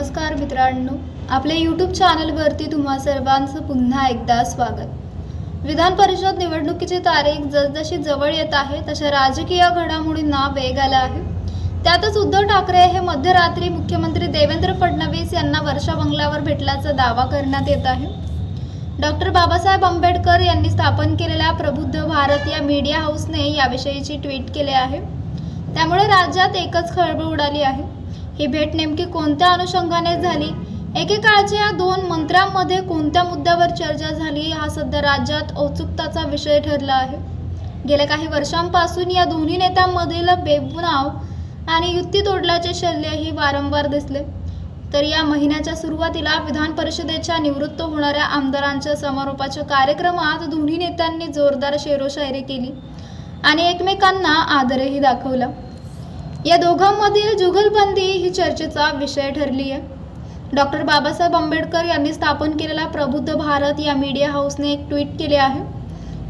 नमस्कार मित्रांनो, आपल्या यूट्यूब चॅनलवरती तुम्हा सर्वांचं पुन्हा एकदा स्वागत। विधान परिषद निवडणुकीची तारीख जसजशी जवळ येत आहे तशा राजकीय घडामोडींना वेग आला आहे। त्यातच उद्धव ठाकरे हे मध्यरात्री मुख्यमंत्री देवेंद्र फडणवीस यांना वर्षा बंगल्यावर भेटल्याचा दावा करण्यात येत आहे। डॉक्टर बाबासाहेब आंबेडकर यांनी स्थापन केलेल्या प्रबुद्ध भारत या मीडिया हाऊसने याविषयीची ट्विट केले आहे। त्यामुळे राज्यात एकच खळबळ उडाली आहे। ही भेट नेमकी कोणत्या अनुषंगाने झाली, एकेकाळच्या या दोन मंत्र्यांमध्ये कोणत्या मुद्द्यावर चर्चा झाली, हा सध्या राज्यात औत्सुक्याचा विषय ठरला आहे। गेल्या काही वर्षांपासून या दोन्ही नेत्यांमधील बेबनाव आणि युती तोडल्याचे शल्यही वारंवार दिसले। तर या महिन्याच्या सुरुवातीला विधान परिषदेच्या निवृत्त होणाऱ्या आमदारांच्या समारोपाच्या कार्यक्रमात दोन्ही नेत्यांनी जोरदार शेरोशायरी केली आणि एकमेकांना आदरही दाखवला। या दोघांमधील जुगलबंदी ही चर्चेचा विषय ठरली आहे। डॉक्टर बाबासाहेब आंबेडकर यांनी स्थापन केलेल्या प्रबुद्ध भारत या मीडिया हाऊसने एक ट्विट केले आहे।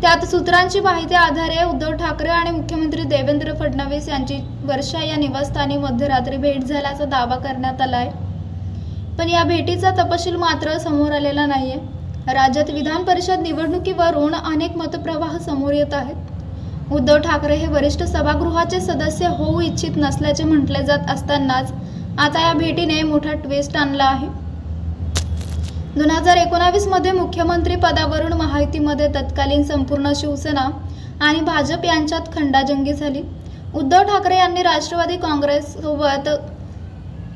त्यात सूत्रांची माहिती आधारे उद्धव ठाकरे आणि मुख्यमंत्री देवेंद्र फडणवीस यांची वर्षा या निवासस्थानी मध्यरात्री भेट झाल्याचा दावा करण्यात आला आहे। पण या भेटीचा तपशील मात्र समोर आलेला नाहीये। राज्यात विधान परिषद निवडणुकीवरून अनेक मतप्रवाह समोर येत आहेत। उद्धव ठाकरे हे वरिष्ठ सभागृहाचे सदस्य होऊ इच्छित नसल्याचे म्हटले जात असतानाच आता या भेटीने मोठा ट्विस्ट आणला आहे। 2019 मध्ये मुख्यमंत्री पदावरून महायुतीमध्ये तत्कालीन संपूर्ण शिवसेना आणि भाजप यांच्यात खंडाजंगी झाली। उद्धव ठाकरे यांनी राष्ट्रवादी काँग्रेस सोबत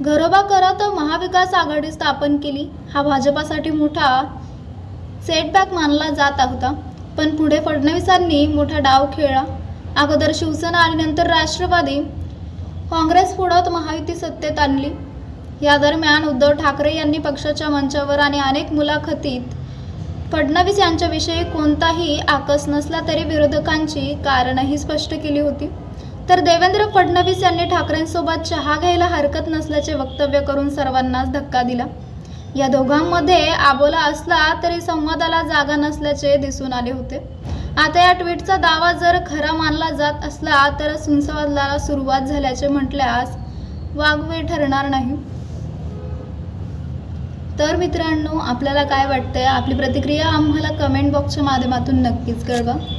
घरोबा करत महाविकास आघाडी स्थापन केली। हा भाजपासाठी मोठा सेटबॅक मानला जात होता, पण पुढे फडणवीसांनी मोठा डाव खेळला। अगोदर शिवसेना आणि नंतर राष्ट्रवादी काँग्रेस फोडत महायुती सत्तेत आणली। या दरम्यान उद्धव ठाकरे यांनी पक्षाच्या मंचावर आणि अनेक मुलाखतीत फडणवीस यांच्याविषयी कोणताही आकस नसला तरी विरोधकांची कारणही स्पष्ट केली होती। तर देवेंद्र फडणवीस यांनी ठाकरेंसोबत चहा घ्यायला हरकत नसल्याचे वक्तव्य करून सर्वांनाच धक्का दिला। या दोघांमध्ये आबोला असला तरी संवादाला जागा नसल्याचे दिसून आले होते। आता या ट्विटचा दावा जर खरा मानला जात असला तर संवादाला सुरुवात झाल्याचे म्हटल्यास वावगे ठरणार नाही। तर मित्रांनो, आपल्याला काय वाटतंय? आपली प्रतिक्रिया आम्हाला कमेंट बॉक्सच्या माध्यमातून नक्कीच कळवा।